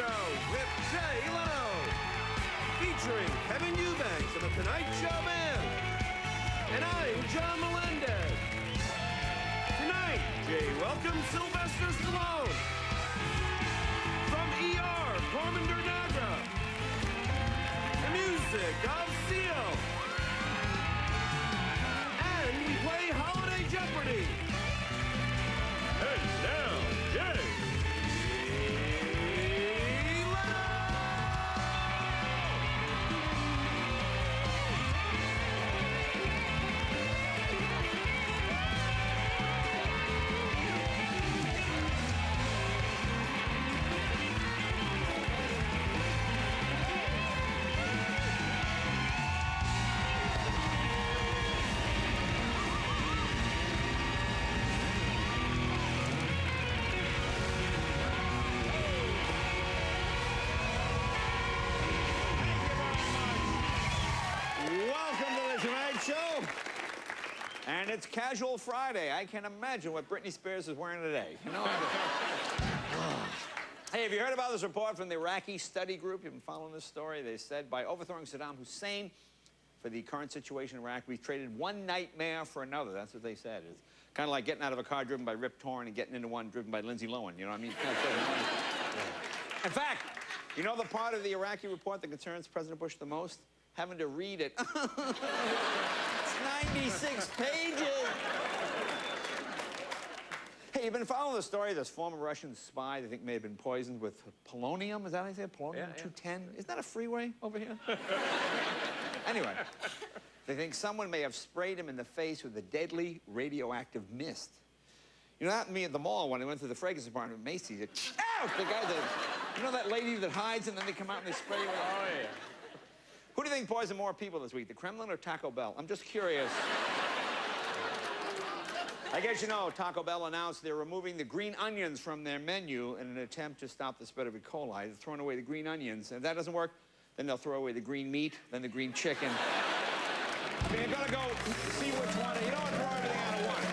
Show with Jay Leno, featuring Kevin Eubanks and the Tonight Show Band. And I'm John Melendez. Tonight, Jay welcomes Sylvester Stallone. From ER, Parminder, Nagra. The music of Seal. And we play Holiday Jeopardy. And now, Jay. And it's Casual Friday. I can imagine what Britney Spears is wearing today. You know? Hey, have you heard about this report from the Iraqi study group? You've been following this story? They said by overthrowing Saddam Hussein for the current situation in Iraq, we've traded one nightmare for another. That's what they said. It's kind of like getting out of a car driven by Rip Torn and getting into one driven by Lindsay Lohan. You know what I mean? In fact, you know the part of the Iraqi report that concerns President Bush the most? Having to read it. It's 96 pages. Hey, you've been following the story of this former Russian spy they think may have been poisoned with polonium. Is that how you say it? Polonium-210? Isn't that a freeway over here? Anyway, they think someone may have sprayed him in the face with a deadly radioactive mist. You know, that happened to me at the mall when I went to the fragrance department at Macy's. Ouch! The guy that, you know that lady that hides and then they come out and they spray you with, oh, yeah. Who do you think poisoned more people this week, the Kremlin or Taco Bell? I'm just curious. I guess you know, Taco Bell announced they're removing the green onions from their menu in an attempt to stop the spread of E. coli. They're throwing away the green onions. And if that doesn't work, then they'll throw away the green meat, then the green chicken. I mean, you gotta go see which one. You don't want to throw everything out at once.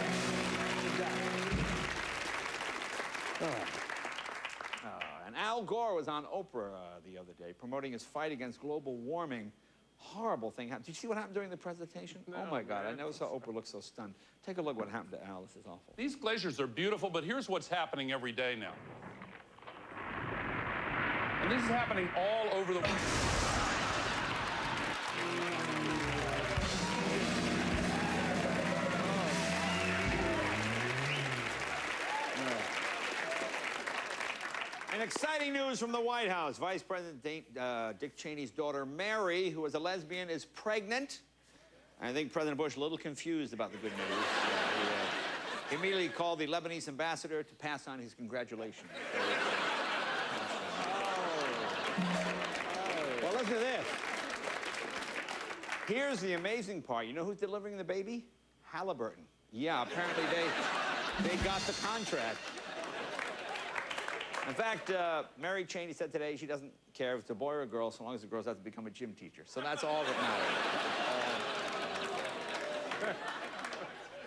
And Al Gore was on Oprah the other day promoting his fight against global warming. Horrible thing happened. Did you see what happened during the presentation? No, oh, my God. I never saw Oprah look so stunned. Take a look what happened to Al. This is awful. These glaciers are beautiful, but here's what's happening every day now. And this is happening all over the world. And exciting news from the White House. Vice President Dick Cheney's daughter, Mary, who is a lesbian, is pregnant. I think President Bush a little confused about the good news. He immediately called the Lebanese ambassador to pass on his congratulations. Well, listen to this. Here's the amazing part. You know who's delivering the baby? Halliburton. Yeah, apparently they got the contract. In fact, Mary Cheney said today she doesn't care if it's a boy or a girl, so long as the girls have to become a gym teacher. So that's all that matters.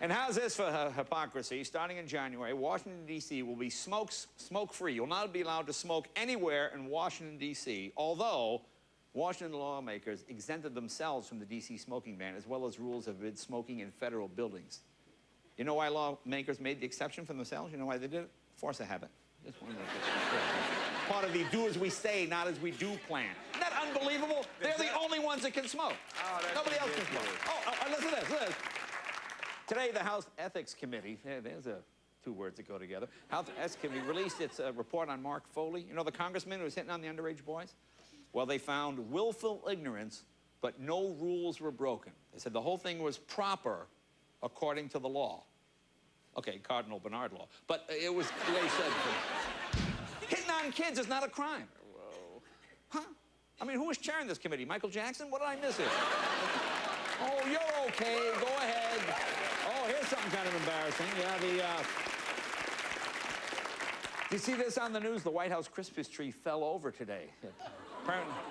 And how's this for hypocrisy? Starting in January, Washington, D.C. will be smoke-free. You'll not be allowed to smoke anywhere in Washington, D.C., although Washington lawmakers exempted themselves from the D.C. smoking ban, as well as rules that forbid smoking in federal buildings. You know why lawmakers made the exception for themselves? You know why they did it? Force a habit. Just one of those. Part of the do as we say, not as we do plan. Isn't that unbelievable? They're the only ones that can smoke. Oh, nobody else can smoke. Oh, listen to this, listen to this. Today, the House Ethics Committee, there's two words that go together. House Ethics Committee released its report on Mark Foley. You know the congressman who was hitting on the underage boys? Well, they found willful ignorance, but no rules were broken. They said the whole thing was proper according to the law. Okay, Cardinal Bernard law. But it was, they said, hitting on kids is not a crime. Whoa. Huh? I mean, who was chairing this committee? Michael Jackson? What did I miss here? Oh, you're okay. Go ahead. Oh, here's something kind of embarrassing. Yeah, you see this on the news? The White House Christmas tree fell over today.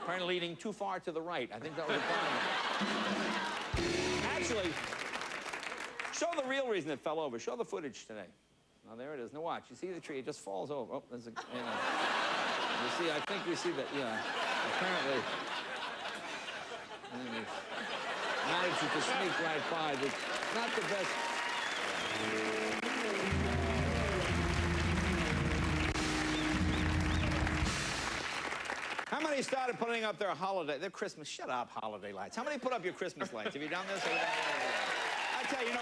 Apparently leaning too far to the right. I think that was the problem. Actually, show the real reason it fell over. Show the footage today. Oh, there it is. Now watch. You see the tree? It just falls over. Oh, there's a. You see? I think we see that. Yeah. Apparently. Manages to sneak right by. But not the best. How many started putting up their Christmas, shut up, holiday lights? How many put up your Christmas lights? Have you done this? I tell you,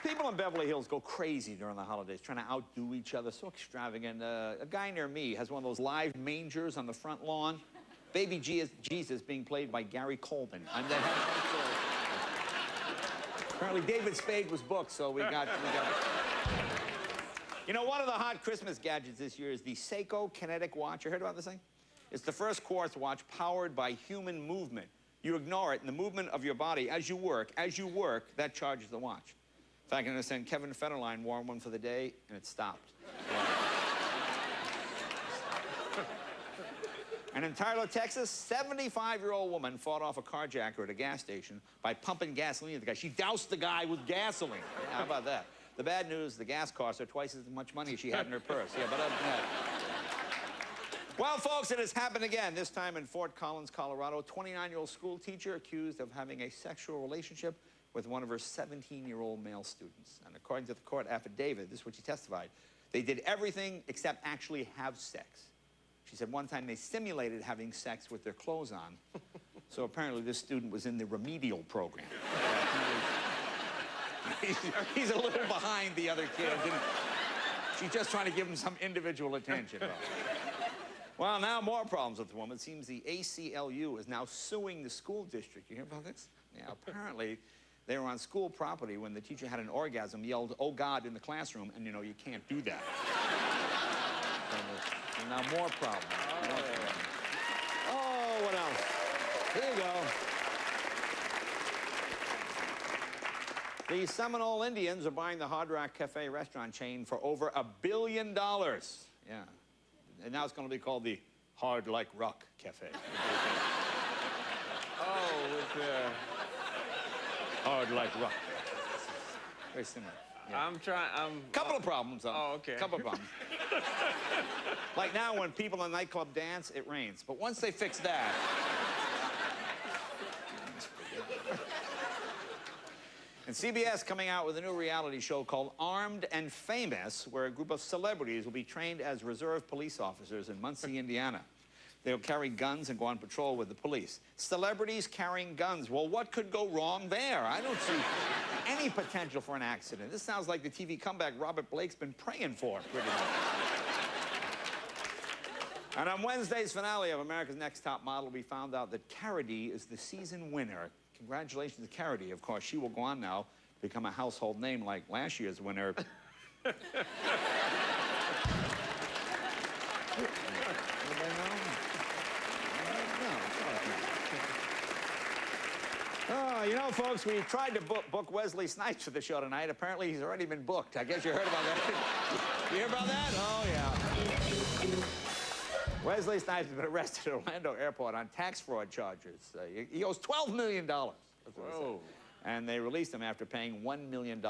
people in Beverly Hills go crazy during the holidays, trying to outdo each other, so extravagant. A guy near me has one of those live mangers on the front lawn. Baby Jesus being played by Gary Coleman. And they have apparently David Spade was booked, so we got You know, one of the hot Christmas gadgets this year is the Seiko Kinetic Watch. You heard about this thing? It's the first quartz watch powered by human movement. You ignore it, and the movement of your body as you work, that charges the watch. In fact, I understand Kevin Federline wore one for the day, and it stopped. And in Tyler, Texas, 75-year-old woman fought off a carjacker at a gas station by pumping gasoline at the guy. She doused the guy with gasoline. Yeah, how about that? The bad news, the gas cost her twice as much money as she had in her purse. Yeah, but other than that. Well, folks, it has happened again, this time in Fort Collins, Colorado. A 29-year-old school teacher accused of having a sexual relationship with one of her 17-year-old male students. And according to the court affidavit, this is what she testified, they did everything except actually have sex. She said one time they simulated having sex with their clothes on. So apparently this student was in the remedial program. He's a little behind the other kids. And she's just trying to give him some individual attention. Well, now more problems with the woman. It seems the ACLU is now suing the school district. You hear about this? Yeah, apparently they were on school property when the teacher had an orgasm, yelled, "Oh, God," in the classroom, and, you know, you can't do that. And now more problems. Oh, what else? Here you go. The Seminole Indians are buying the Hard Rock Cafe restaurant chain for over $1 billion. Yeah. And now it's going to be called the Hard Like Rock Cafe. Oh, with the... Hard Like Rock. Very similar. Yeah. Couple of problems, though. Oh, okay. Couple of problems. Like now, when people in a nightclub dance, it rains. But once they fix that... And CBS coming out with a new reality show called Armed and Famous, where a group of celebrities will be trained as reserve police officers in Muncie, Indiana. They'll carry guns and go on patrol with the police. Celebrities carrying guns. Well, what could go wrong there? I don't see any potential for an accident. This sounds like the TV comeback Robert Blake's been praying for, pretty much. And on Wednesday's finale of America's Next Top Model, we found out that Caridi is the season winner. Congratulations to Caridi. Of course, she will go on now, become a household name like last year's winner. You know, folks, we tried to book Wesley Snipes for the show tonight. Apparently, he's already been booked. I guess you heard about that. You hear about that? Oh, yeah. Wesley Snipes has been arrested at Orlando Airport on tax fraud charges. He owes $12 million. Whoa. And they released him after paying $1 million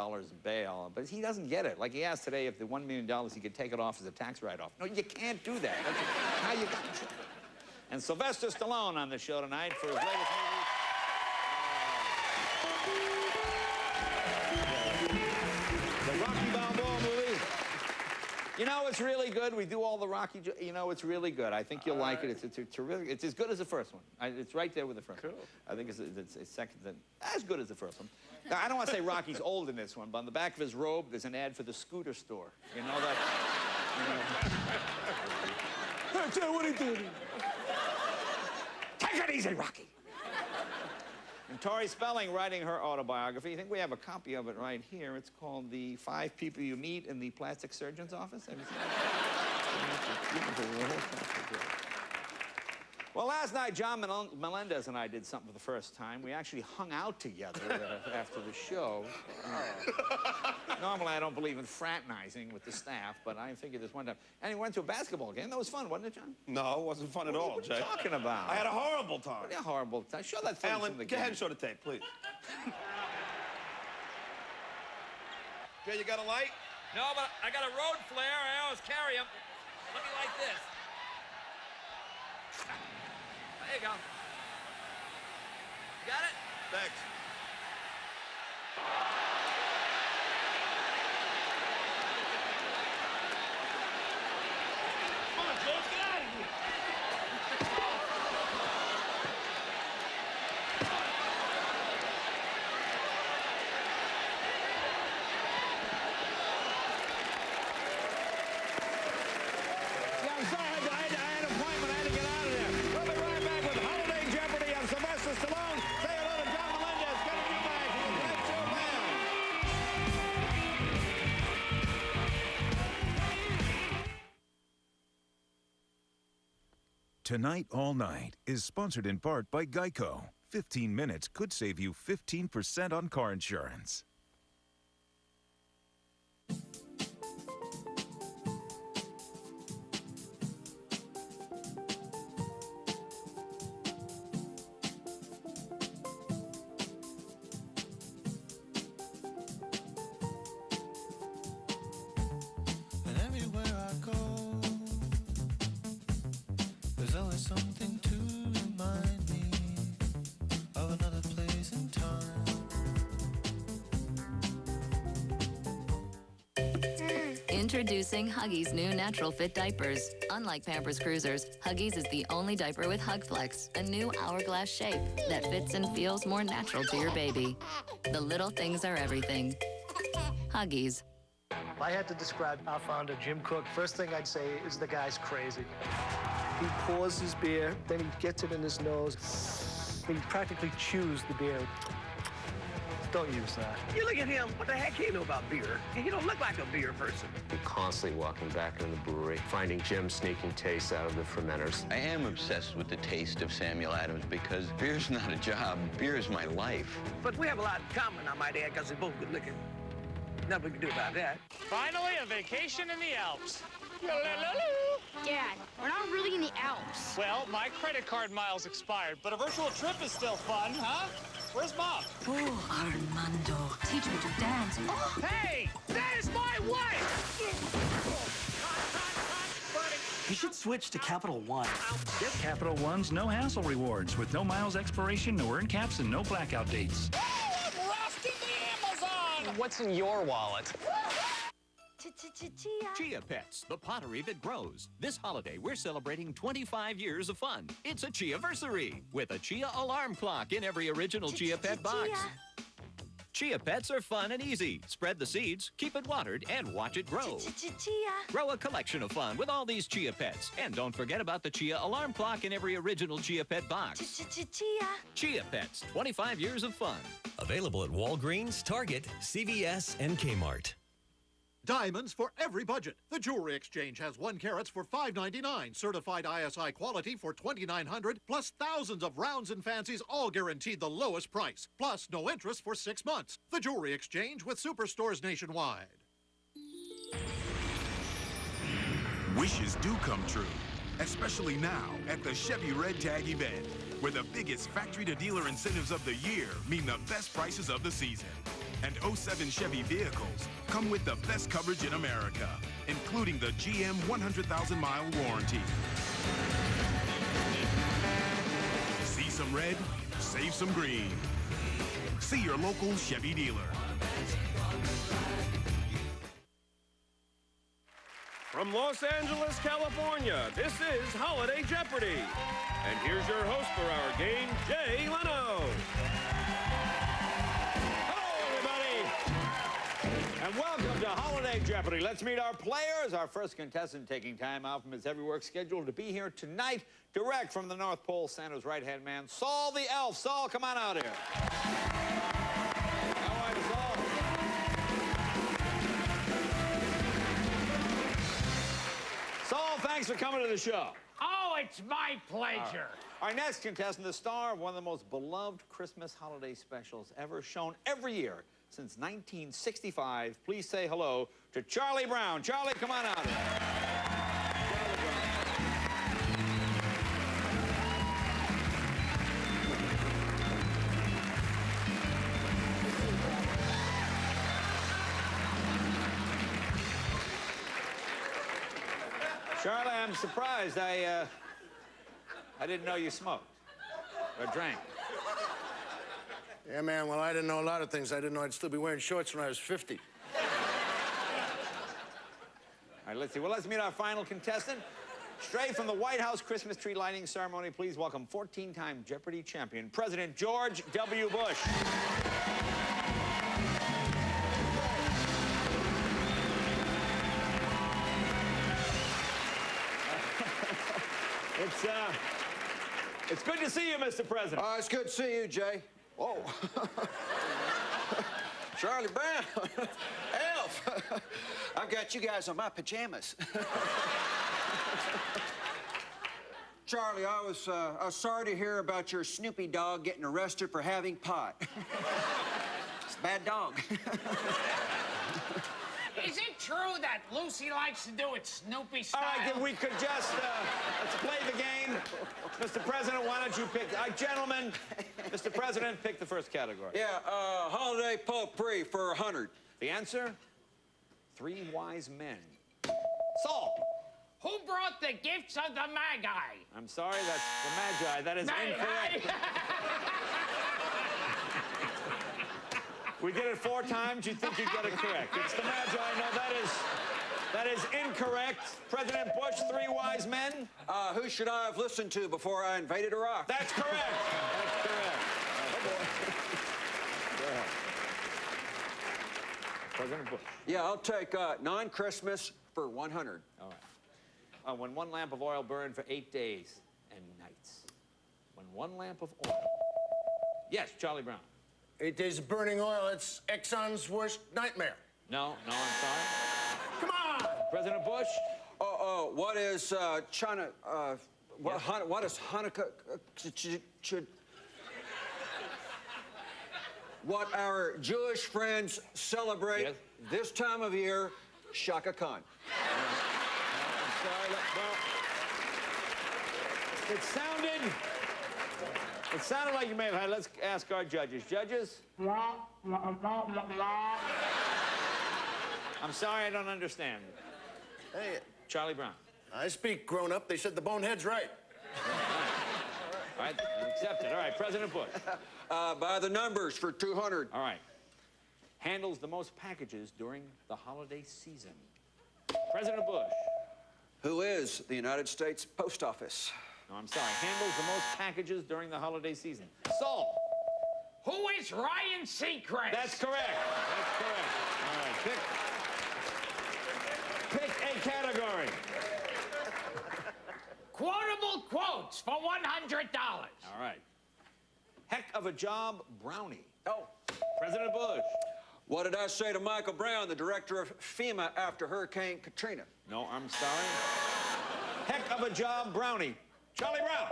bail. But he doesn't get it. Like he asked today if the $1 million, he could take it off as a tax write-off. No, you can't do that. That's how you got in trouble. And Sylvester Stallone on the show tonight for his latest movie. The Rocky Balboa movie. You know, it's really good. We do all the Rocky, you know, it's really good. I think you'll like it. It's terrific. It's as good as the first one. It's right there with the first one. I think it's second, as good as the first one. Now, I don't want to say Rocky's old in this one, but on the back of his robe, there's an ad for the scooter store. You know that? You know. What are you doing? Take it easy, Rocky. And Tori Spelling writing her autobiography. I think we have a copy of it right here. It's called The 5 People You Meet in the Plastic Surgeon's Office. Have you seen that? Well, last night, John Melendez and I did something for the first time. We actually hung out together after the show. Normally, I don't believe in fraternizing with the staff, but I figured this one time. And we went to a basketball game. That was fun, wasn't it, John? No, it wasn't fun at all, Jay. What are you talking about? I had a horrible time. What a horrible time. Show that footage Alan, from the go game. ahead and show the tape, please. Jay, you got a light? No, but I got a road flare. I always carry them. Let me light this. There you go. You got it? Thanks. Come on, Joe, get out of here. Yeah, I'm sorry. I had an appointment. I had to get out of there. We'll be right back with Holiday Jeopardy. I'm Sylvester Stallone. Say hello to John Melendez. Coming to you back from the Black Show Band. Tonight All Night is sponsored in part by Geico. 15 minutes could save you 15% on car insurance. And everywhere I go, there's always something to remind me of another place and time. Introducing Huggies' new Natural Fit diapers. Unlike Pampers Cruisers, Huggies is the only diaper with HugFlex, a new hourglass shape that fits and feels more natural to your baby. The little things are everything. Huggies. If I had to describe our founder, Jim Cook, first thing I'd say is the guy's crazy. He pours his beer, then he gets it in his nose. He practically chews the beer. Don't use that. You look at him, what the heck he know about beer? He don't look like a beer person. I'm constantly walking back into the brewery, finding Jim sneaking tastes out of the fermenters. I am obsessed with the taste of Samuel Adams because beer's not a job, beer is my life. But we have a lot in common, I might add, because we're both good looking. Nothing we can do about that. Finally, a vacation in the Alps. Dad, we're not really in the Alps. Well, my credit card miles expired, but a virtual trip is still fun, huh? Where's Mom? Oh, Armando, teach me to dance. Oh. Hey, that is my wife! You should switch to Capital One. Get Capital One's no-hassle rewards with no miles expiration, no earn caps, and no blackout dates. Oh, I'm rafting the Amazon! What's in your wallet? Chia Pets, the pottery that grows. This holiday, we're celebrating 25 years of fun. It's a Chia-versary with a Chia alarm clock in every original Chia Pet box. Chia Pets are fun and easy. Spread the seeds, keep it watered, and watch it grow. Grow a collection of fun with all these Chia Pets. And don't forget about the Chia alarm clock in every original Chia Pet box. Chia Pets, 25 years of fun. Available at Walgreens, Target, CVS, and Kmart. Diamonds for every budget. The Jewelry Exchange has 1 carats for $5.99, certified ISI quality for $2,900, plus thousands of rounds and fancies, all guaranteed the lowest price. Plus, no interest for 6 months. The Jewelry Exchange with superstores nationwide. Wishes do come true, especially now at the Chevy Red Tag event, where the biggest factory-to-dealer incentives of the year mean the best prices of the season. And 07 Chevy vehicles come with the best coverage in America, including the GM 100,000-mile warranty. See some red, save some green. See your local Chevy dealer. From Los Angeles, California, this is Holiday Jeopardy! And here's your host for our game, Jay Leno. And welcome to Holiday Jeopardy. Let's meet our players. Our first contestant taking time out from his heavy work schedule to be here tonight, direct from the North Pole, Santa's right-hand man, Saul the Elf. Saul, come on out here. How are you, Saul? Saul, thanks for coming to the show. Oh, it's my pleasure. Our next contestant, the star of one of the most beloved Christmas holiday specials ever shown every year since 1965. Please say hello to Charlie Brown. Charlie, come on out here. Charlie, I'm surprised. I didn't know you smoked or drank. Yeah, man, well, I didn't know a lot of things. I didn't know I'd still be wearing shorts when I was 50. All right, let's see. Well, let's meet our final contestant. Straight from the White House Christmas tree lighting ceremony, please welcome 14-time Jeopardy champion, President George W. Bush. It's good to see you, Mr. President. It's good to see you, Jay. Whoa. Charlie Brown. Elf. I've got you guys on my pajamas. Charlie, I was sorry to hear about your Snoopy dog getting arrested for having pot. It's a bad dog. Is it true that Lucy likes to do it Snoopy style? All right, then we could just, let's play the game. Mr. President, why don't you pick, gentlemen, Mr. President, pick the first category. Yeah, holiday potpourri for 100. The answer? 3 wise men. Saul. Who brought the gifts of the Magi? I'm sorry, that's the Magi. That is incorrect. We did it 4 times. You think you got it correct. It's the Magi. No, that is incorrect. President Bush, 3 wise men. Who should I have listened to before I invaded Iraq? That's correct. That's correct. Go ahead. President Bush. Yeah, I'll take 9 Christmas for 100. All right. When 1 lamp of oil burned for 8 days and nights. When 1 lamp of oil. Yes, Charlie Brown. 8 days of burning oil, it's Exxon's worst nightmare. No, I'm sorry. Come on! President Bush? What is China, what is Hanukkah, what our Jewish friends celebrate this time of year, Shaka Khan. I'm sorry, well, it sounded like you may have had. Let's ask our judges. Judges? I'm sorry, I don't understand. Hey. Charlie Brown. I speak grown up. They said the bonehead's right. All right, accepted. All right, President Bush. By the numbers for 200. All right. Handles the most packages during the holiday season. President Bush. Who is the United States Post Office? No, I'm sorry. Handles the most packages during the holiday season. Saul. Who is Ryan Seacrest? That's correct. That's correct. All right, pick a category. Quotable quotes for $100. All right. Heck of a job, Brownie. Oh. President Bush. What did I say to Michael Brown, the director of FEMA, after Hurricane Katrina? No, I'm sorry. Heck of a job, Brownie. Charlie Brown.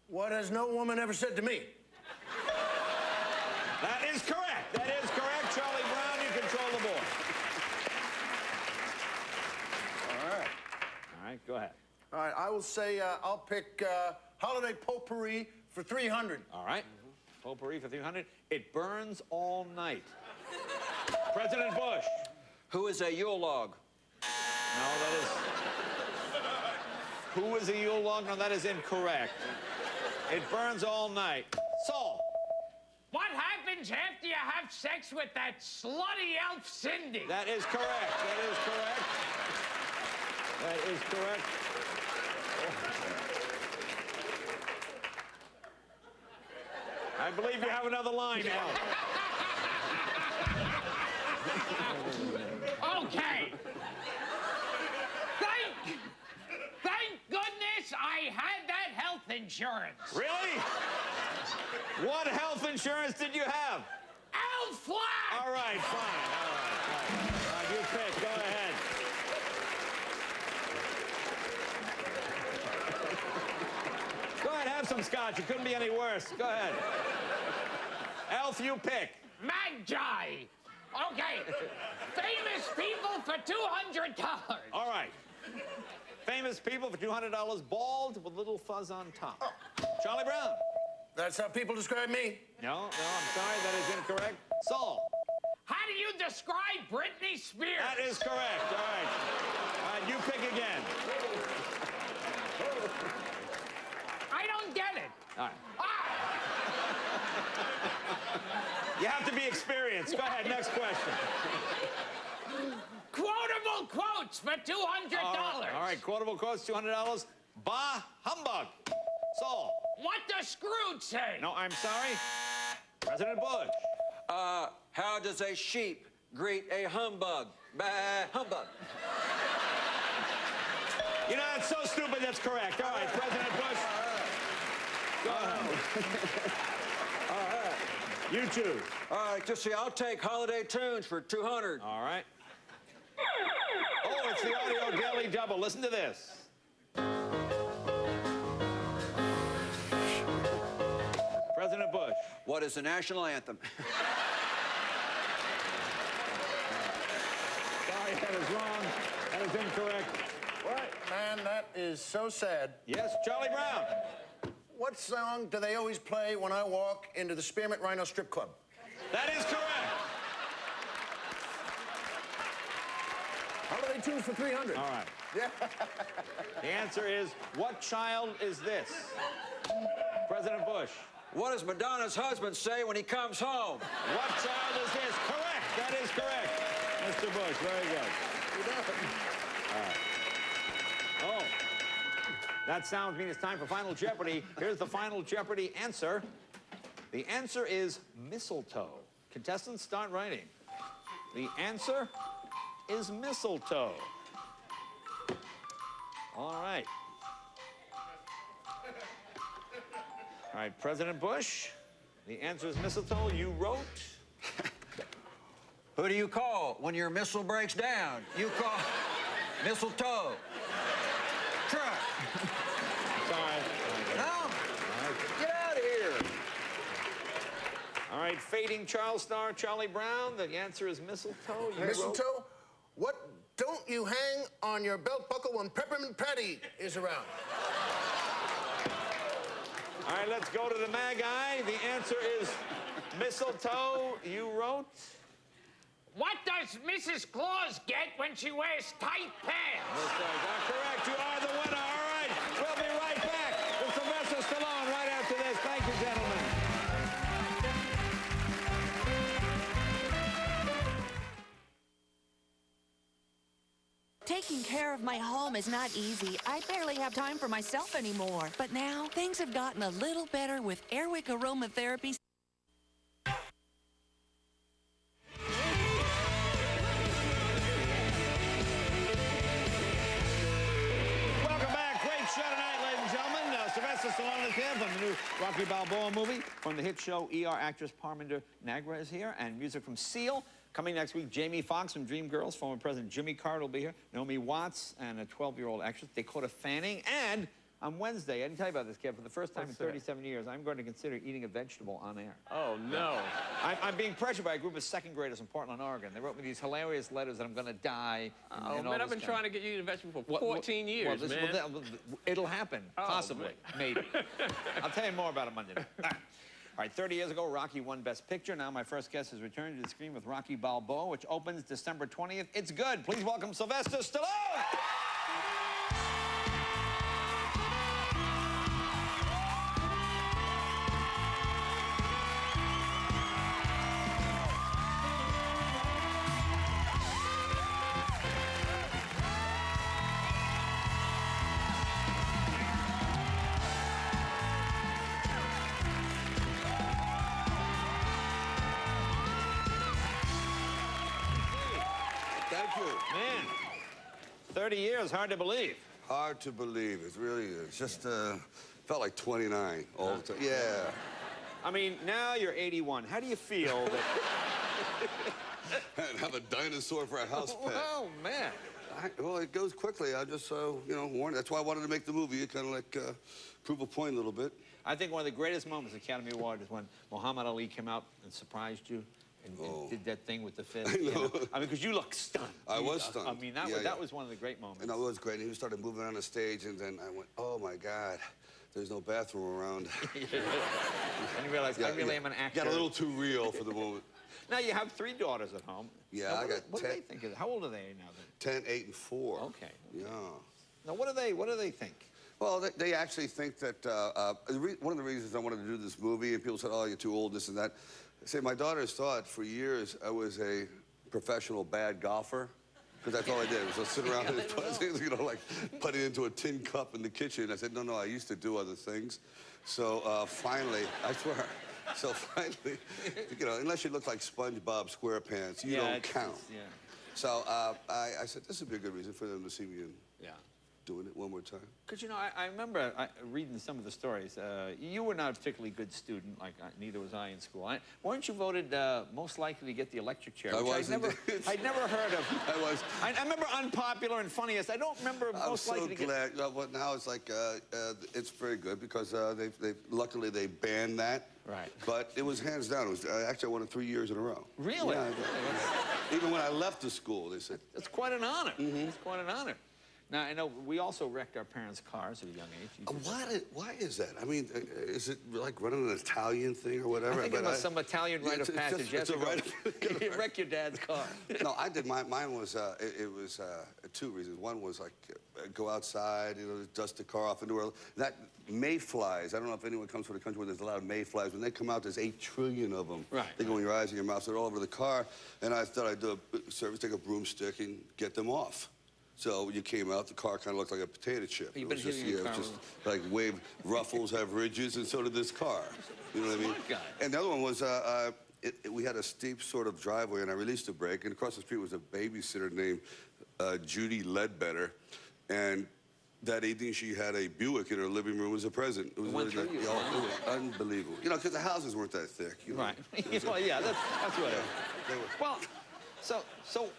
What has no woman ever said to me? That is correct. That is correct. Charlie Brown, you control the board. All right. All right, go ahead. All right, I will say I'll pick holiday potpourri for 300. All right. Potpourri for 300. It burns all night. President Bush. Who is a Yule log? No, that is... Who is a Yule log? No, that is incorrect. It burns all night. Saul. What happens after you have sex with that slutty elf Cindy? That is correct. That is correct. That is correct. I believe you have another line, Al. Okay. Thank goodness I had that health insurance. Really? What health insurance did you have? Elf Flat! All right, fine. All right, you pick. Go ahead. Go ahead, have some scotch. It couldn't be any worse. Go ahead. Elf, you pick. Magi. Okay. Famous people for $200. All right. Famous people for $200, bald with little fuzz on top. Oh. Charlie Brown. That's how people describe me. No, I'm sorry, that is incorrect. Saul. How do you describe Britney Spears? That is correct. All right. you pick again. I don't get it. All right. You have to be experienced. Go ahead, next question. Quotable quotes for $200. All right, quotable quotes, $200. Bah humbug. Saul. What does Scrooge say? No, I'm sorry. President Bush. How does a sheep greet a humbug? Bah, humbug. You know, that's so stupid, that's correct. All right, President Bush. Go ahead. All right. You choose. All right, just see, I'll take Holiday Tunes for $200. All right. Oh, it's the audio daily double. Listen to this. President Bush. What is the national anthem? Sorry, that is wrong. That is incorrect. What? Man, that is so sad. Yes, Charlie Brown. What song do they always play when I walk into the Spearmint Rhino Strip Club? That is correct. Holiday Tunes for $300. All right. Yeah. The answer is, what child is this? President Bush. What does Madonna's husband say when he comes home? What child is this? Correct. That is correct. Mr. Bush, very good. All right. Oh. That sounds mean it's time for Final Jeopardy. Here's the Final Jeopardy answer. The answer is mistletoe. Contestants, start writing. The answer is mistletoe. All right. All right, President Bush, the answer is mistletoe. You wrote. Who do you call when your missile breaks down? You call mistletoe. Try. Sorry. No? Get out of here. All right, fading Charles star Charlie Brown. The answer is mistletoe. You Mistletoe? wrote. What don't you hang on your belt buckle when Peppermint Patty is around? All right, let's go to the Magi. The answer is mistletoe. You wrote. What does Mrs. Claus get when she wears tight pants? Correct. You are the winner. All right. We'll be right back with Sylvester Stallone right after this. Thank you, gentlemen. Taking care of my home is not easy. I barely have time for myself anymore. But now, things have gotten a little better with Airwick Aromatherapy. Welcome back. Great show tonight, ladies and gentlemen. Sylvester Stallone is here from the new Rocky Balboa movie. From the hit show, ER actress Parminder Nagra is here. And music from Seal. Coming next week, Jamie Foxx from Dreamgirls, former President Jimmy Carter will be here, Naomi Watts, and a 12-year-old actress, Dakota Fanning. And on Wednesday, I didn't tell you about this, Kev, for the first time in 37 years, I'm going to consider eating a vegetable on air. Oh, no. I'm being pressured by a group of second graders in Portland, Oregon. They wrote me these hilarious letters that I'm going to die. Oh, man, I've been trying to get you to vegetable for 14 years, man. It'll happen, possibly, maybe. I'll tell you more about it Monday night. All right, 30 years ago, Rocky won Best Picture. Now my first guest has returned to the screen with Rocky Balboa, which opens December 20th. It's good. Please welcome Sylvester Stallone! Thank you. Man, 30 years, hard to believe. Hard to believe. It really is. Just felt like 29 all the time. Yeah. I mean, now you're 81. How do you feel that... And have a dinosaur for a house pet. Oh, man. Well, it goes quickly. I just, you know, warned. That's why I wanted to make the movie. It kind of like prove a point a little bit. I think one of the greatest moments of the Academy Award is when Muhammad Ali came out and surprised you. And did that thing with the fist. I know. I mean, because you look stunned. I was stunned. I mean, that was one of the great moments. And that was great. And he started moving on the stage, and then I went, oh, my God, there's no bathroom around. And you realize, I really am an actor. Got a little too real for the moment. Now, you have 3 daughters at home. Yeah, now, I got what 10. do they think of it? How old are they now? 10, 8, and 4. Okay. Yeah. Now, what do they think? Well, they actually think that one of the reasons I wanted to do this movie, and people said, oh, you're too old, this and that. I say, my daughters thought for years I was a professional bad golfer. Because that's all I did, was just sit around and you know, like put it into a tin cup in the kitchen. I said, no, I used to do other things. So finally, I swear, so finally, you know, unless you look like SpongeBob SquarePants, you don't count. Yeah. So I said, this would be a good reason for them to see me doing it one more time. Because, you know, I remember reading some of the stories. You were not a particularly good student, like neither was I in school. Weren't you voted most likely to get the electric chair? I was. I'd never heard of. I was. I remember unpopular and funniest. I don't remember most likely to get. I'm so glad. Well, now it's like, it's very good because luckily they banned that. Right. But it was hands down. It was, actually, I won it 3 years in a row. Really? Yeah, even when I left the school, they said. That's quite an honor. It's quite an honor. Now, I know we also wrecked our parents' cars at a young age. Why is that? I mean, is it like running an Italian thing or whatever? I think it was some Italian rite of passage. It's a rite you wreck your dad's car. No, I did. Mine was, it was 2 reasons. One was like, go outside, you know, dust the car off into that mayflies. I don't know if anyone comes from a country where there's a lot of mayflies. When they come out, there's 8 trillion of them. Right. They go in your eyes and your mouth. They're all over the car. And I thought I'd do a service, take a broomstick and get them off. So when you came out, the car kind of looked like a potato chip. You've been hitting your car. It was just like wave ruffles have ridges, and so did this car. You know what I mean? And the other one was we had a steep sort of driveway, and I released the brake, and across the street was a babysitter named Judy Ledbetter, and that evening she had a Buick in her living room as a present. It was, it was unbelievable. You know, because the houses weren't that thick. You know? Right. Well, yeah, that's what it is. Well, so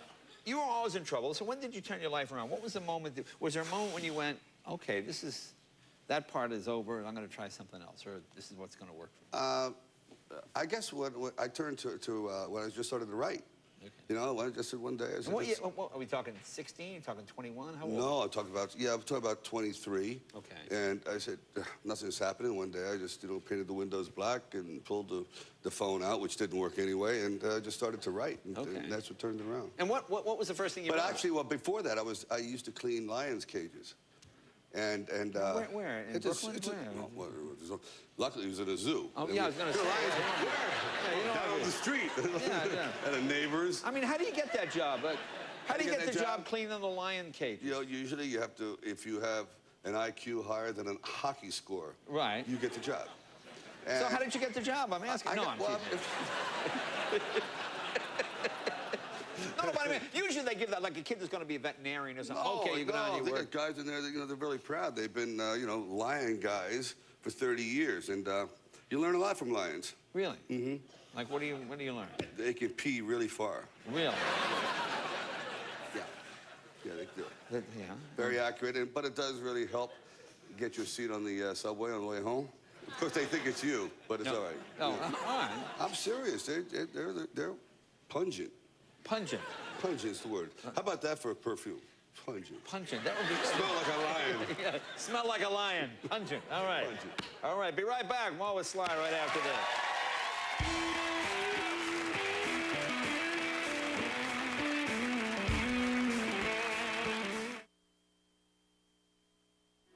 you were always in trouble. So when did you turn your life around? What was the moment? Was there a moment when you went, okay, that part is over, and I'm going to try something else, or this is what's going to work for me? I guess when I turned to when I just started to write. Okay. You know, I just said one day. I said, what, are we talking 16? Are you talking 21? How old? No, I'm talking about 23. Okay. And I said, nothing's happening. One day, I just, you know, painted the windows black and pulled the phone out, which didn't work anyway, and just started to write. And, and that's what turned it around. And what was the first thing you wrote? But actually, well, before that, I used to clean lions' cages. And where? In Brooklyn? Luckily, it was at a zoo. Oh, yeah, I was going to say. Down on the street. At a neighbor's. I mean, how do you get that job? How do you get the job cleaning the lion cage? You know, usually you have to, if you have an IQ higher than a hockey score, right, you get the job. So how did you get the job? I'm asking. No, but I mean, usually they give that like a kid that's going to be a veterinarian or something. Okay, you go down and you work. They got guys in there that, you know, they're really proud. They've been, you know, lion guys for 30 years, and you learn a lot from lions. Really? Mm-hmm. Like, what do you learn? They can pee really far. Really? Yeah. Yeah, they do. Yeah. Very accurate, but it does really help get your seat on the subway on the way home. Of course, they think it's you, but it's all right. No, all right. I'm serious. They're pungent. Pungent? Pungent is the word. How about that for a perfume? Pungent. Pungent. That would be... Smell like a lion. Yeah, smell like a lion. Pungent. All right. Pungent. All right. Be right back. More with Sly right after this.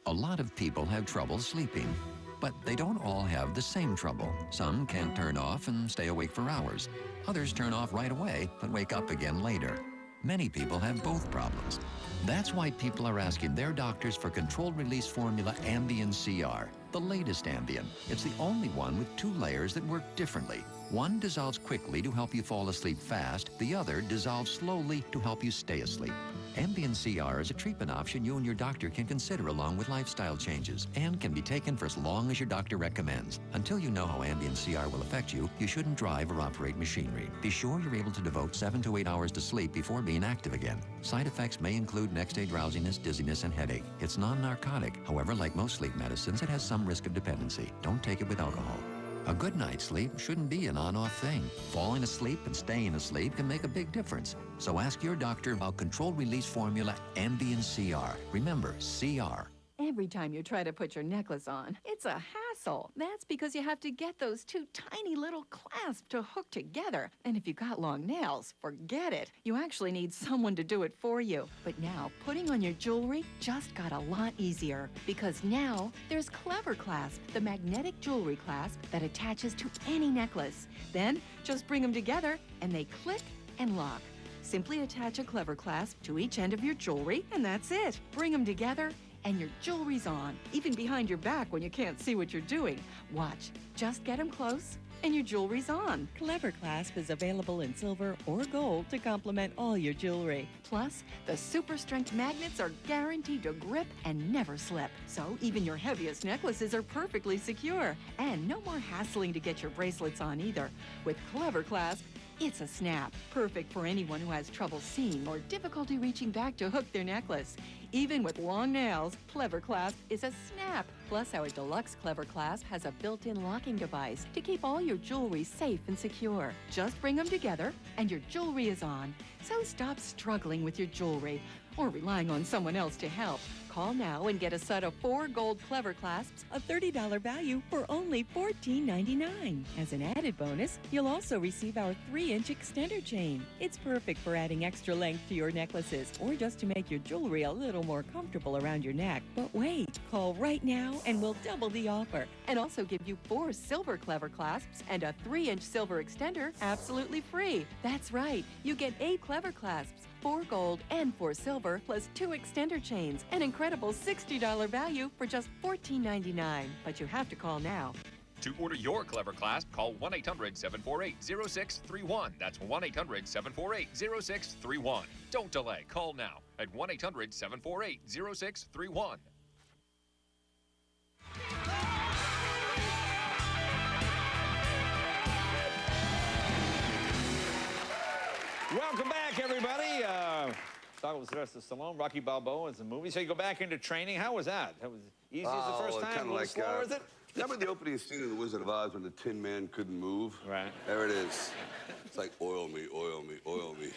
A lot of people have trouble sleeping, but they don't all have the same trouble. Some can't turn off and stay awake for hours. Others turn off right away, but wake up again later. Many people have both problems. That's why people are asking their doctors for controlled release formula Ambien CR, the latest Ambien. It's the only one with 2 layers that work differently. One dissolves quickly to help you fall asleep fast. The other dissolves slowly to help you stay asleep. Ambien CR is a treatment option you and your doctor can consider along with lifestyle changes and can be taken for as long as your doctor recommends. Until you know how Ambien CR will affect you, you shouldn't drive or operate machinery. Be sure you're able to devote 7 to 8 hours to sleep before being active again. Side effects may include next-day drowsiness, dizziness, and headache. It's non-narcotic. However, like most sleep medicines, it has some risk of dependency. Don't take it with alcohol. A good night's sleep shouldn't be an on-off thing. Falling asleep and staying asleep can make a big difference. So ask your doctor about controlled release formula Ambien CR. Remember, CR. Every time you try to put your necklace on, it's a hassle. That's because you have to get those two tiny little clasps to hook together. And if you got long nails, forget it. You actually need someone to do it for you. But now, putting on your jewelry just got a lot easier. Because now, there's Clever Clasp, the magnetic jewelry clasp that attaches to any necklace. Then, just bring them together and they click and lock. Simply attach a Clever Clasp to each end of your jewelry, and that's it. Bring them together, and your jewelry's on, even behind your back when you can't see what you're doing. Watch, just get them close, and your jewelry's on. Clever Clasp is available in silver or gold to complement all your jewelry. Plus, the super strength magnets are guaranteed to grip and never slip. So even your heaviest necklaces are perfectly secure. And no more hassling to get your bracelets on either. With Clever Clasp, it's a snap, perfect for anyone who has trouble seeing or difficulty reaching back to hook their necklace. Even with long nails, Clever Clasp is a snap. Plus, our deluxe Clever Clasp has a built-in locking device to keep all your jewelry safe and secure. Just bring them together, and your jewelry is on. So stop struggling with your jewelry or relying on someone else to help. Call now and get a set of 4 gold Clever Clasps, a $30 value for only $14.99. As an added bonus, you'll also receive our 3-inch extender chain. It's perfect for adding extra length to your necklaces or just to make your jewelry a little more comfortable around your neck. But wait, call right now and we'll double the offer. And also give you 4 silver Clever Clasps and a 3-inch silver extender absolutely free. That's right, you get 8 Clever Clasps, 4 gold and 4 silver, plus 2 extender chains. An incredible $60 value for just $14.99. But you have to call now. To order your Clever Clasp, call 1-800-748-0631. That's 1-800-748-0631. Don't delay. Call now at 1-800-748-0631. Welcome back, everybody. Talking with Sylvester Stallone, Rocky Balboa is the movie. So you go back into training. How was that? That was easy as the first time? A little slower, is it? Remember the opening scene of The Wizard of Oz when the Tin Man couldn't move? Right. There it is. It's like, oil me, oil me, oil me.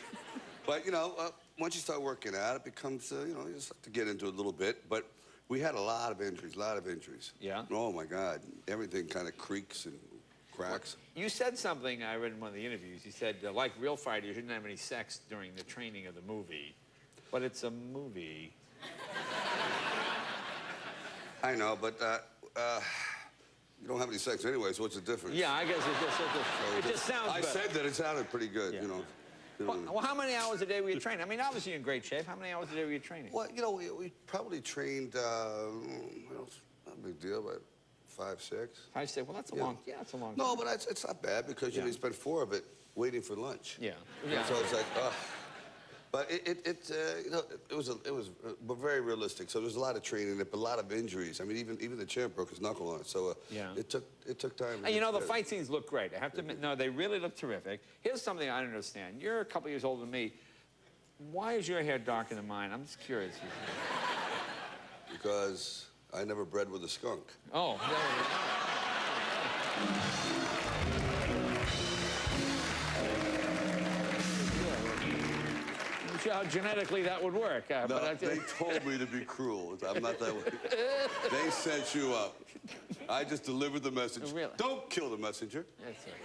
But, you know, once you start working out, it becomes, you know, you just have to get into it a little bit. But we had a lot of injuries, Yeah? Oh, my God. Everything kind of creaks and cracks. Well, you said something I read in one of the interviews. You said, like real fighters, you didn't have any sex during the training of the movie. But it's a movie. I know, but you don't have any sex anyway, so what's the difference? Yeah, I guess it just sounds better. I said that it sounded pretty good, you know. Well, how many hours a day were you training? I mean, obviously you're in great shape. How many hours a day were you training? Well, you know, we probably trained, well, not a big deal, but 5, 6. 5, 6. Well, that's a long. Yeah, it's a long. No, but it's not bad because you know you spend 4 of it waiting for lunch. Yeah. So it's like, but you know, it was very realistic. So there was a lot of training, but a lot of injuries. I mean, even the champ broke his knuckle on it. So it took time. And you know, the fight scenes look great. I have to admit, no, they really look terrific. Here's something I don't understand. You're a couple years older than me. Why is your hair darker than mine? I'm just curious. Because I never bred with a skunk. Oh. I'm sure how genetically that would work. No, they told me to be cruel. I'm not that way. They set you up. I just delivered the message. Really? Don't kill the messenger. That's right.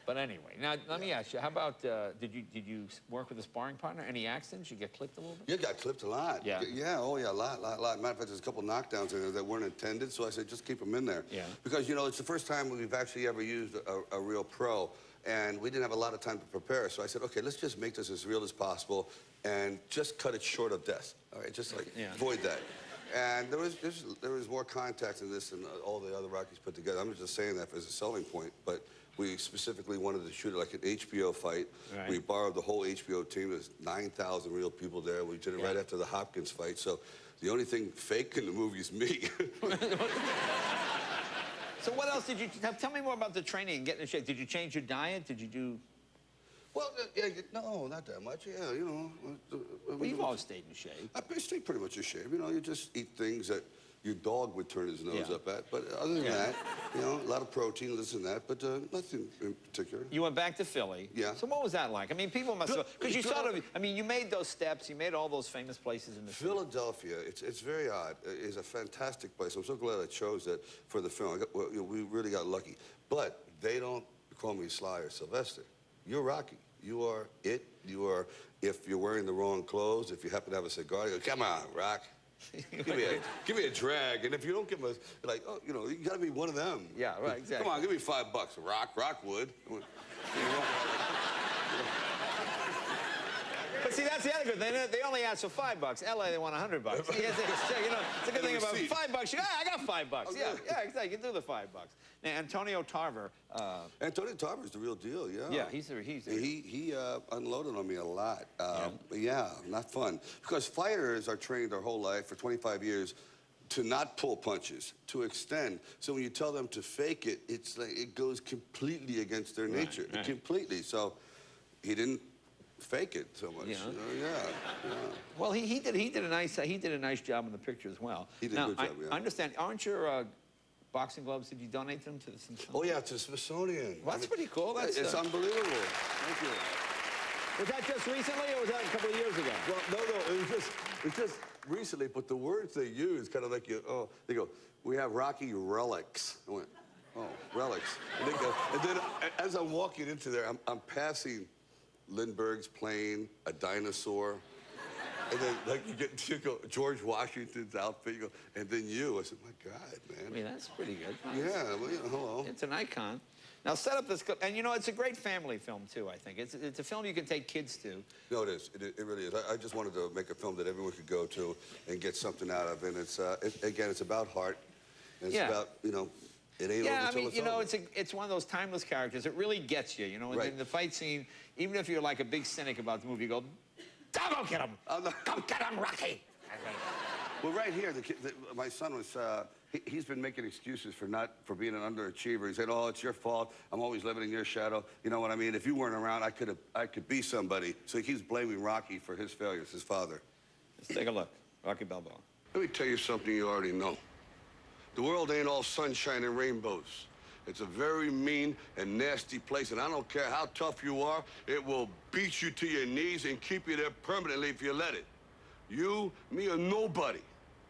But anyway, now let me ask you, how about, did you work with a sparring partner? Any accidents? You get clipped a little bit? You got clipped a lot. Yeah. Yeah, oh yeah, a lot. Matter of fact, there's a couple knockdowns in there that weren't intended, so I said, just keep them in there. Yeah. Because, you know, it's the first time we've actually ever used a real pro, and we didn't have a lot of time to prepare, so I said, okay, let's just make this as real as possible and just cut it short of death. All right, just like avoid that. And there was more contact in this than all the other Rockies put together. I'm just saying that as a selling point, but we specifically wanted to shoot it like an HBO fight. Right. We borrowed the whole HBO team. There's 9,000 real people there. We did it right after the Hopkins fight. So the only thing fake in the movie is me. So what else did you... Tell me more about the training and getting in shape. Did you change your diet? Did you do... Well, yeah, no, not that much. Yeah, you know. Well, you've always stayed in shape. I stayed pretty much in shape. You know, you just eat things that your dog would turn his nose up at. But other than that, you know, a lot of protein, this and that, but nothing in particular. You went back to Philly. Yeah. So what was that like? I mean, people must have, because you sort of, I mean, you made those steps, you made all those famous places in the city. Philadelphia, it's very odd. It's a fantastic place. I'm so glad I chose that for the film. We really got lucky. But they don't call me Sly or Sylvester. You're Rocky. You are it. You are, if you're wearing the wrong clothes, if you happen to have a cigar, you go, come on, Rock. give me a drag, and if you don't give them a, like, oh, you know, you gotta be one of them. Yeah, right, exactly. Come on, give me $5. Rock would. But see, that's the other good thing. They only ask for $5. LA, they want $100. You know, it's a good thing about $5. I got $5. Yeah, exactly. You can do the $5. Now, Antonio Tarver. Antonio Tarver's the real deal. Yeah. Yeah, he unloaded on me a lot. Yeah, not fun. Because fighters are trained their whole life for 25 years to not pull punches, to extend. So when you tell them to fake it, it's like it goes completely against their nature, completely. So he didn't fake it so much. Yeah. Well, he did a nice job in the picture as well. He did a good job. I understand. Aren't your boxing gloves? Did you donate them to the Smithsonian? Oh yeah, to the Smithsonian. Well, that's pretty cool. It's unbelievable. Thank you. Was that just recently, or was that a couple of years ago? Well, no, it was just recently. But the words they use, kind of like they go, we have Rocky relics. I went, oh, relics. And they go, and then as I'm walking into there, I'm passing Lindbergh's plane, a dinosaur, and then like you go George Washington's outfit, you go, and then you. I said, my God, man. I mean, that's pretty good. Yeah, well, hello. It's an icon. Now set up this, and you know, it's a great family film too. I think it's a film you can take kids to. No, it is. It really is. I just wanted to make a film that everyone could go to and get something out of, and it's again, it's about heart. And it's about, you know. It ain't I mean, you know, it's one of those timeless characters. It really gets you, you know. In the fight scene, even if you're like a big cynic about the movie, you go, go get him! Go get him, Rocky! Well, right here, my son was, he's been making excuses for being an underachiever. He said, oh, it's your fault. I'm always living in your shadow. You know what I mean? If you weren't around, I could be somebody. So he keeps blaming Rocky for his failures, his father. Let's take a look. Rocky Balboa. Let me tell you something you already know. The world ain't all sunshine and rainbows. It's a very mean and nasty place, and I don't care how tough you are, it will beat you to your knees and keep you there permanently if you let it. You, me, or nobody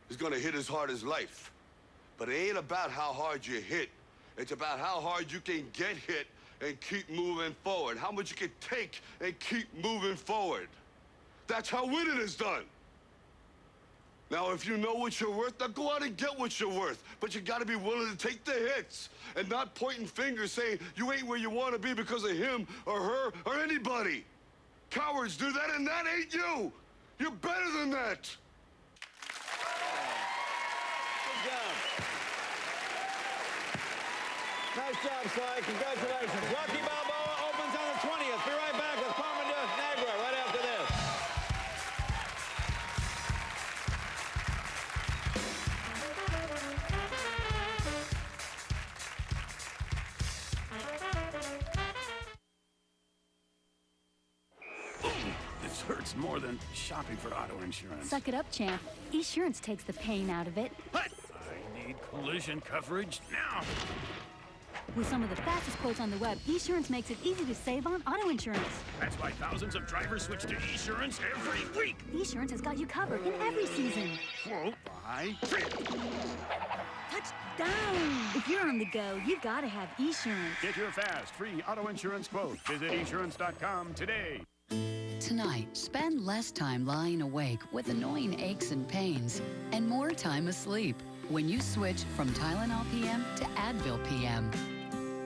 is gonna hit as hard as life. But it ain't about how hard you hit. It's about how hard you can get hit and keep moving forward. How much you can take and keep moving forward. That's how winning is done. Now, if you know what you're worth, now go out and get what you're worth. But you gotta be willing to take the hits and not pointing fingers saying you ain't where you wanna be because of him or her or anybody. Cowards do that, and that ain't you. You're better than that. Good job. Nice job, Sly. Congratulations. Rocky Balboa opens on the 20th. Be right back with Parminder, Nagra, right after this. This hurts more than shopping for auto insurance. Suck it up, champ. Esurance takes the pain out of it. What? I need collision coverage now. With some of the fastest quotes on the web, Esurance makes it easy to save on auto insurance. That's why thousands of drivers switch to Esurance every week. Esurance has got you covered in every season. Quote by Touchdown! If you're on the go, you gotta have Esurance. Get your fast, free auto insurance quote. Visit Esurance.com today. Tonight, spend less time lying awake with annoying aches and pains and more time asleep when you switch from Tylenol PM to Advil PM.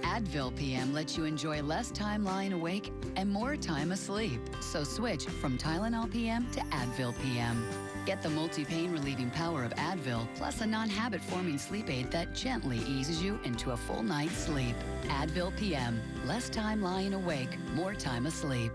Advil PM lets you enjoy less time lying awake and more time asleep. So switch from Tylenol PM to Advil PM. Get the multi-pain relieving power of Advil plus a non-habit forming sleep aid that gently eases you into a full night's sleep. Advil PM. Less time lying awake, more time asleep.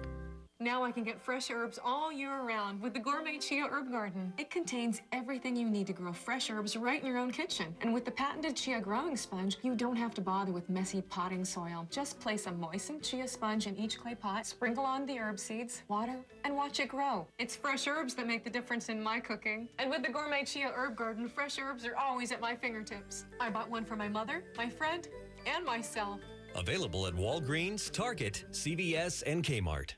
Now I can get fresh herbs all year round with the Gourmet Chia Herb Garden. It contains everything you need to grow fresh herbs right in your own kitchen. And with the patented Chia growing sponge, you don't have to bother with messy potting soil. Just place a moistened Chia sponge in each clay pot, sprinkle on the herb seeds, water, and watch it grow. It's fresh herbs that make the difference in my cooking. And with the Gourmet Chia Herb Garden, fresh herbs are always at my fingertips. I bought one for my mother, my friend, and myself. Available at Walgreens, Target, CVS, and Kmart.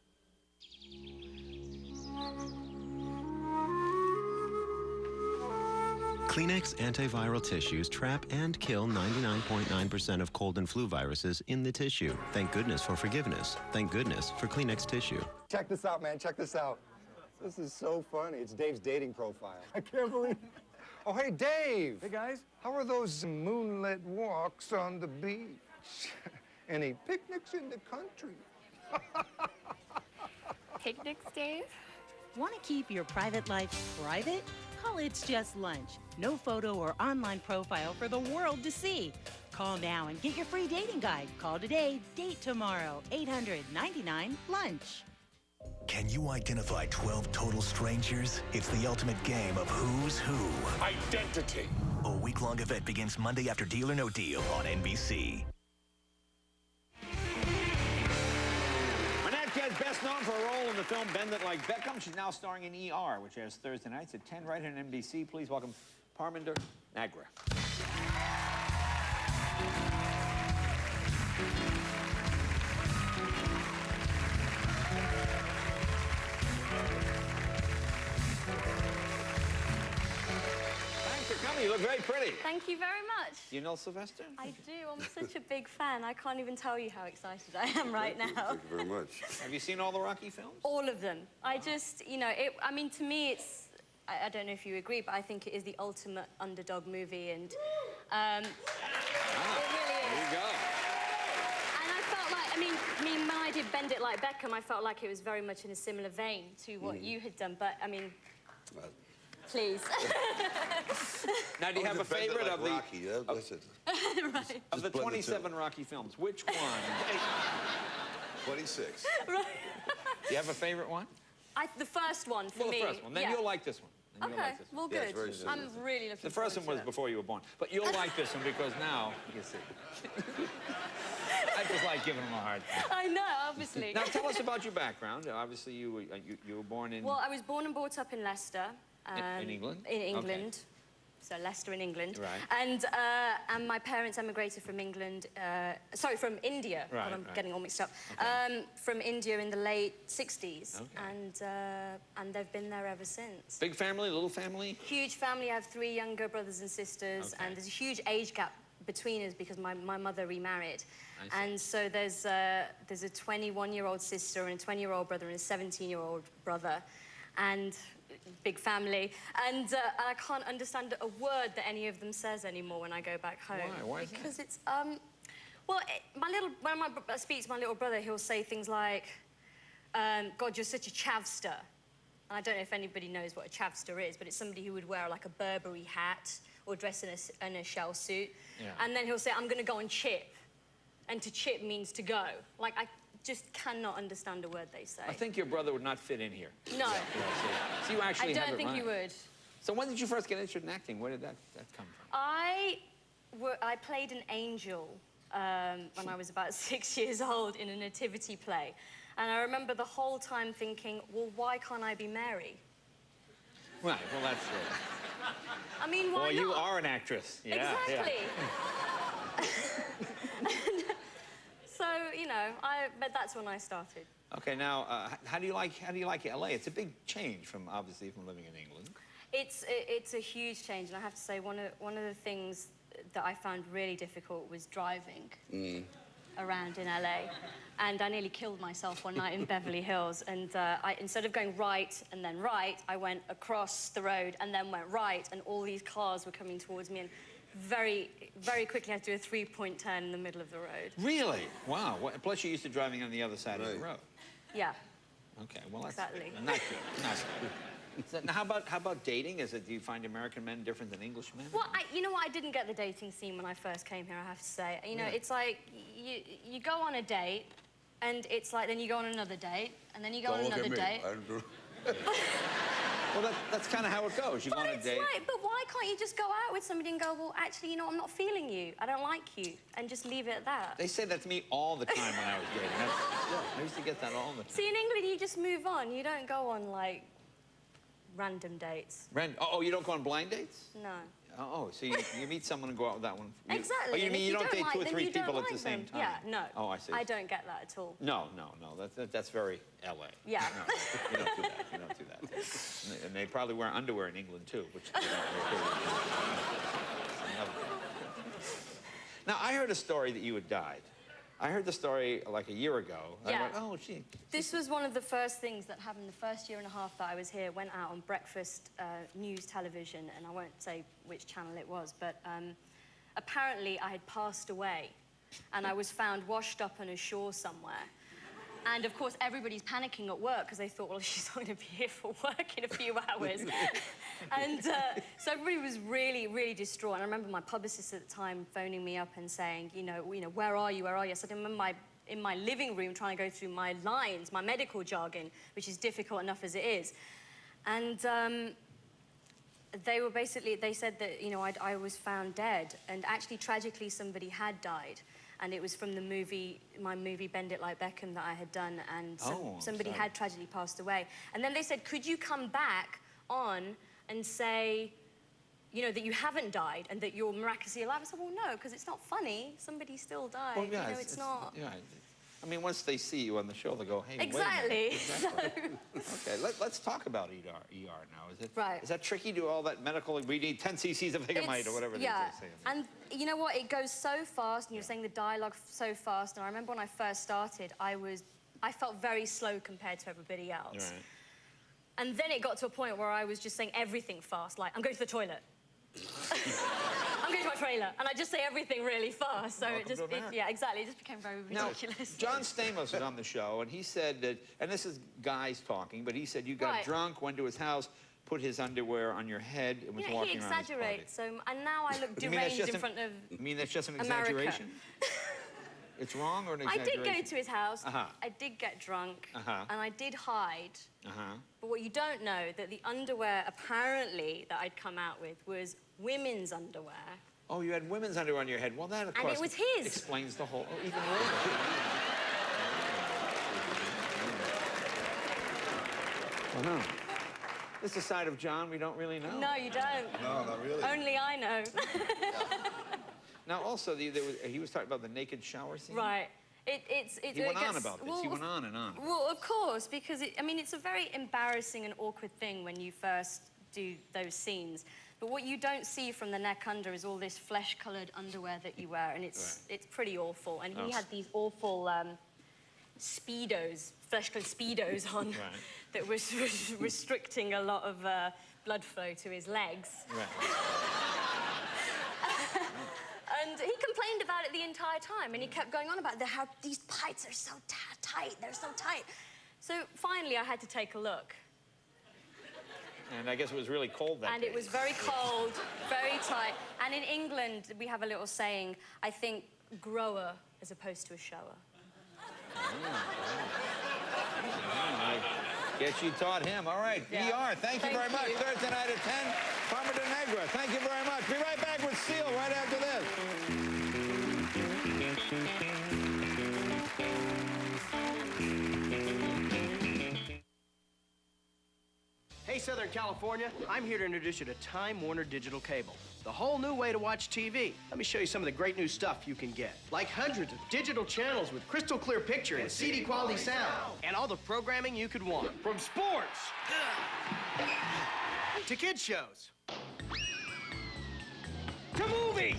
Kleenex antiviral tissues trap and kill 99.9% of cold and flu viruses in the tissue. Thank goodness for forgiveness. Thank goodness for Kleenex tissue. Check this out, man. Check this out. This is so funny. It's Dave's dating profile. I can't believe it. Oh, hey, Dave. Hey, guys. How are those moonlit walks on the beach? Any picnics in the country? Picnics, Dave? Want to keep your private life private? Call It's Just Lunch. No photo or online profile for the world to see. Call now and get your free dating guide. Call today, date tomorrow. 800-99-LUNCH. Can you identify 12 total strangers? It's the ultimate game of who's who. Identity. A week-long event begins Monday after Deal or No Deal on NBC. Is best known for a role in the film Bend It Like Beckham. She's now starring in ER, which airs Thursday nights at 10 right here on NBC. Please welcome Parminder, Nagra. Thanks for coming. You look very pretty. Thank you very much. You know Sylvester? I do. I'm such a big fan. I can't even tell you how excited I am right now. Thank you very much. Have you seen all the Rocky films? All of them. I just, you know, I mean, to me, it's, I don't know if you agree, but I think it is the ultimate underdog movie, and it really is. There you go. And I felt like, I mean, when I did Bend It Like Beckham, I felt like it was very much in a similar vein to what you had done, but, I mean, please. Now, do you have a favorite of the... Rocky, yeah? That's it. Right. Of the 27 Rocky films, which one? 26. Do Right. you have a favorite one? The first one, for me. The first one. Then you'll like this one. Then Okay, well, good. Yeah, it's very I'm really looking forward to it. The first one was before you were born. But you'll like this one because now, you see. I just like giving them a hard time. I know, obviously. Now, tell us about your background. Obviously, you were born in... Well, I was born and brought up in Leicester. In England? In England. Okay. So Leicester in England. Right. And my parents emigrated from England, sorry, from India. Right, I'm right. getting all mixed up. Okay. From India in the late 60s. Okay. And they've been there ever since. Big family, little family? Huge family. I have 3 younger brothers and sisters. Okay. And there's a huge age gap between us because my mother remarried. I see. And so there's a 21-year-old sister and a 20-year-old brother and a 17-year-old brother. And big family, and I can't understand a word that any of them says anymore when I go back home. Why? Why is because it's well, when I speak to my little brother, he'll say things like, "God, you're such a chavster," and I don't know if anybody knows what a chavster is, but it's somebody who would wear like a Burberry hat or dress in a shell suit, and then he'll say, "I'm going to go and chip," and to chip means to go. Like I just cannot understand a word they say. I think your brother would not fit in here. No. So you actually I have don't it think right. you would. So when did you first get interested in acting? Where did that come from? I played an angel when I was about 6 years old in a nativity play. And I remember the whole time thinking, well, why can't I be Mary? Right, well, that's it. I mean, why Well, not? you are an actress. Yeah, exactly. Yeah. So, you know, but that's when I started. Okay, now, how do you like LA? It's a big change from, obviously, from living in England. It's a huge change, and I have to say one of the things that I found really difficult was driving around in LA, and I nearly killed myself one night in Beverly Hills. And instead of going right and then right, I went across the road and then went right, and all these cars were coming towards me, and very, very quickly I had to do a 3-point turn in the middle of the road. Really? Wow. Plus, you're used to driving on the other side of the road. Yeah. Okay. Well, that's exactly. Not good. Not good. So, now, how about dating? Do you find American men different than English men? Well, you know what? I didn't get the dating scene when I first came here, I have to say. You know, Really? it's like you go on a date, And it's like, then you go on another date, and then you go on another date. Well, that's kind of how it goes. You go on a date. Right, but why can't you just go out with somebody and go, well, actually, you know, I'm not feeling you. I don't like you. And just leave it at that. They say that to me all the time when I was dating. I used to get that all the time. See, in England, you just move on. You don't go on, like, random dates. Oh, you don't go on blind dates? No. Oh, so you meet someone and go out with that one. Exactly. Oh, you mean you don't date 2 or 3 people at the same time? Yeah, no. Oh, I see. I don't get that at all. No. That's very L.A. Yeah. No, you don't do that. You don't do that. And they probably wear underwear in England, too, which they don't. Now, I heard a story that you had died. I heard the story like a year ago. Yeah. I went, oh, gee. This was one of the first things that happened the first year and a half that I was here. Went out on breakfast news television, and I won't say which channel it was, but apparently I had passed away, and I was found washed up on a shore somewhere. And of course, everybody's panicking at work because they thought, well, she's not going to be here for work in a few hours. And so everybody was really, really distraught. And I remember my publicist at the time phoning me up and saying, you know, where are you? Where are you? I said, I'm in my living room trying to go through my lines, my medical jargon, which is difficult enough as it is. And they said that, you know, I was found dead. And actually, tragically, somebody had died. And it was from the movie, my movie Bend It Like Beckham that I had done, and somebody had tragically passed away. And then they said, could you come back on and say, you know, that you haven't died and that you're miraculously alive? I said, well, no, because it's not funny. Somebody still died. Well, yeah, you know, it's not... Yeah, I mean, once they see you on the show, they go, hey, exactly. Wait a minute. Exactly. Okay, let's talk about ER now. Is that tricky? Do all that medical? We need 10 cc's of Vegemite or whatever it is they're saying. And you know what? It goes so fast, and you're saying the dialogue so fast. And I remember when I first started, I felt very slow compared to everybody else. Right. And then it got to a point where I was just saying everything fast, like, I'm going to the toilet. I'm going to my trailer, and I just say everything really fast, so yeah, exactly, it just became very ridiculous. Now, John Stamos was on the show, and he said that, and this is guys talking, but he said you got drunk, went to his house, put his underwear on your head, and was walking around his party. He exaggerates, and now I look deranged in front of You mean that's just an exaggeration? It's wrong or an exaggeration? I did go to his house, I did get drunk, and I did hide. But what you don't know, that the underwear, apparently, that I'd come out with was women's underwear. Oh, you had women's underwear on your head. Well, that, of course, and it was his. Explains the whole... Oh, even more. Well, no. This is a side of John we don't really know. No, you don't. No, not really. Only I know. Now, also, he was talking about the naked shower scene. Right. He went on about this. He went on and on. Well, of course, because, I mean, it's a very embarrassing and awkward thing when you first do those scenes. But what you don't see from the neck under is all this flesh-coloured underwear that you wear, and it's pretty awful. And he had these awful Speedos, flesh-coloured Speedos on that was restricting a lot of blood flow to his legs. And he complained about it the entire time, and he kept going on about how these tights are so tight, they're so tight. So finally, I had to take a look. And I guess it was really cold that day. And it was very cold, very tight. And in England, we have a little saying, I think, grower as opposed to a shower. I guess you taught him. All right, ER, thank you very much. Thursday night at 10, Parminder, Nagra. Thank you very much. Be right back with Seal right after this. Hey, Southern California, I'm here to introduce you to Time Warner Digital Cable, the whole new way to watch TV. Let me show you some of the great new stuff you can get, like hundreds of digital channels with crystal clear picture and CD quality sound, and all the programming you could want, from sports to kids shows to movies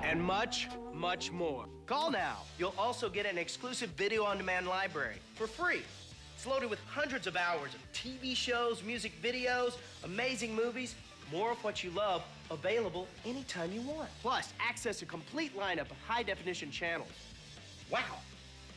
and much, much more. Call now. You'll also get an exclusive video-on-demand library for free. It's loaded with hundreds of hours of TV shows, music videos, amazing movies, more of what you love, available anytime you want. Plus, access a complete lineup of high-definition channels. Wow!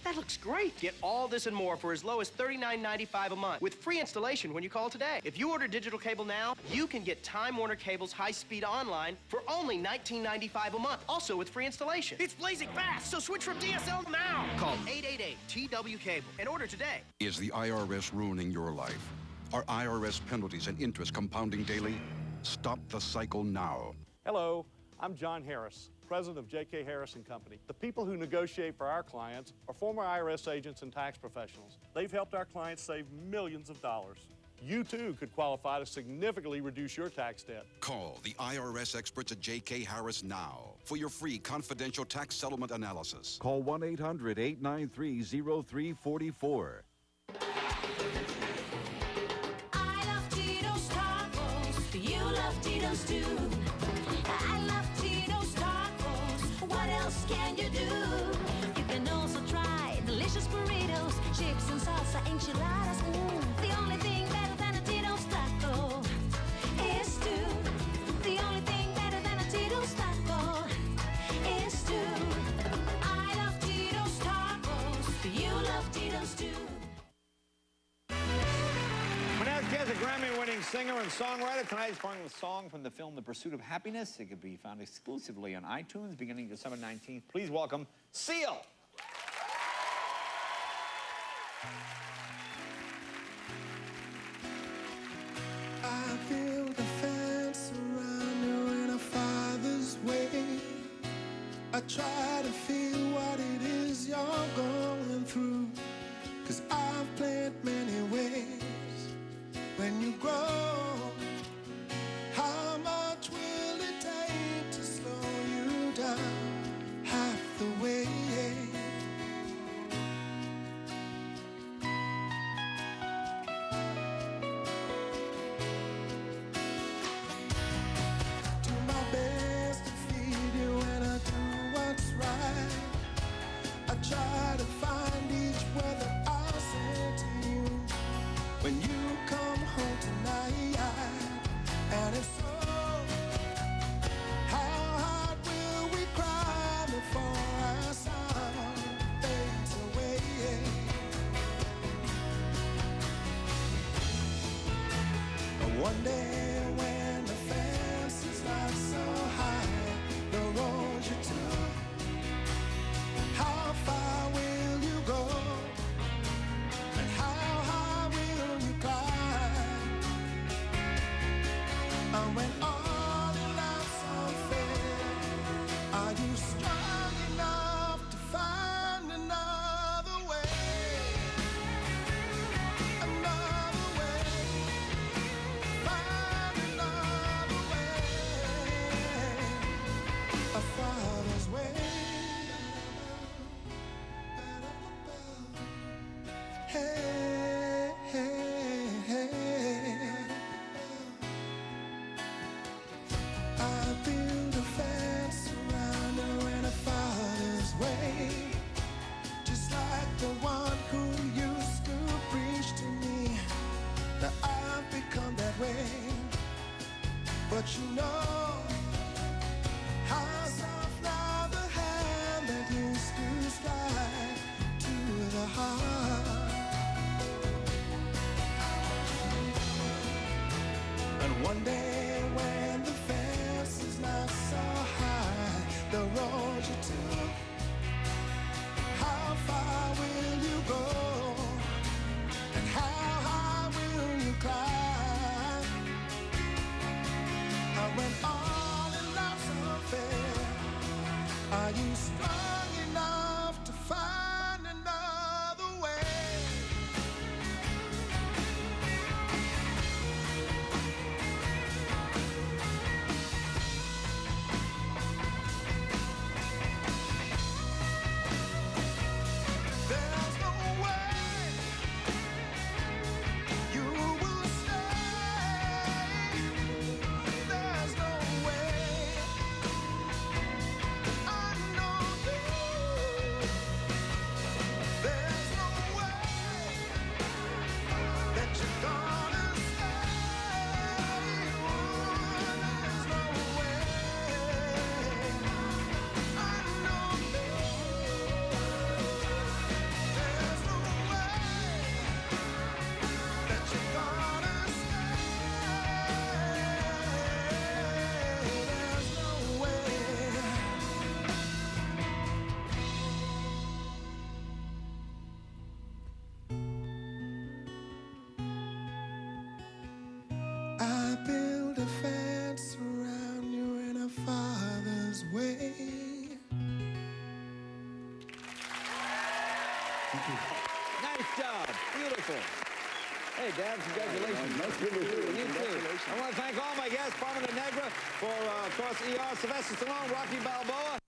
That looks great. Get all this and more for as low as $39.95 a month with free installation when you call today. If you order digital cable now, you can get Time Warner Cable's high-speed online for only $19.95 a month, also with free installation. It's blazing fast, so switch from DSL now. Call 888-TW-CABLE and order today. Is the IRS ruining your life? Are IRS penalties and interest compounding daily? Stop the cycle now. Hello, I'm John Harris, president of J.K. Harris & Company. The people who negotiate for our clients are former IRS agents and tax professionals. They've helped our clients save millions of dollars. You, too, could qualify to significantly reduce your tax debt. Call the IRS experts at J.K. Harris now for your free confidential tax settlement analysis. Call 1-800-893-0344. I love Tito's tacos. You love Tito's too. I love Tito's tacos. What else can you do? You can also try delicious burritos, chips and salsa, enchiladas. The only thing better than a Tito's taco is stew. The only thing better than a Tito's taco is stew. I love Tito's tacos. You love Tito's too. Menendez is a Grammy-winning singer and songwriter. Tonight he's performing a song from the film The Pursuit of Happiness. It can be found exclusively on iTunes beginning December 19th. Please welcome Seal. I feel the fence around you in a father's way. I try to feel what it is you're going through, 'cause I've played many ways. When you grow, how much will it take to slow you down half the way? Do my best to feed you and I do what's right. I try to find each word that I'll say to you when you come home tonight. And if so, how hard will we cry before our sound fades away? But one day when the fence is not so high, the road you took, how far will you go? And how high will you climb? And when all in life's unfair, are you strong enough to find another way? Another way. Find another way. A father's way. Hey, hey, hey. I build a fence around her in a father's way, just like the one who used to preach to me. Now I've become that way, but you know how soft now the hand that used to strike to the heart. And one day when the fence is not so high, the road you took, how far will you go? And how high will you climb? And when all in life's unfair, are you strong enough to find another way? job. Beautiful. Hey, Dad, congratulations. Nice to meet you. You too. I want to thank all my guests, Parminder, Nagra, for, of course, ER, Sylvester Stallone, Rocky Balboa.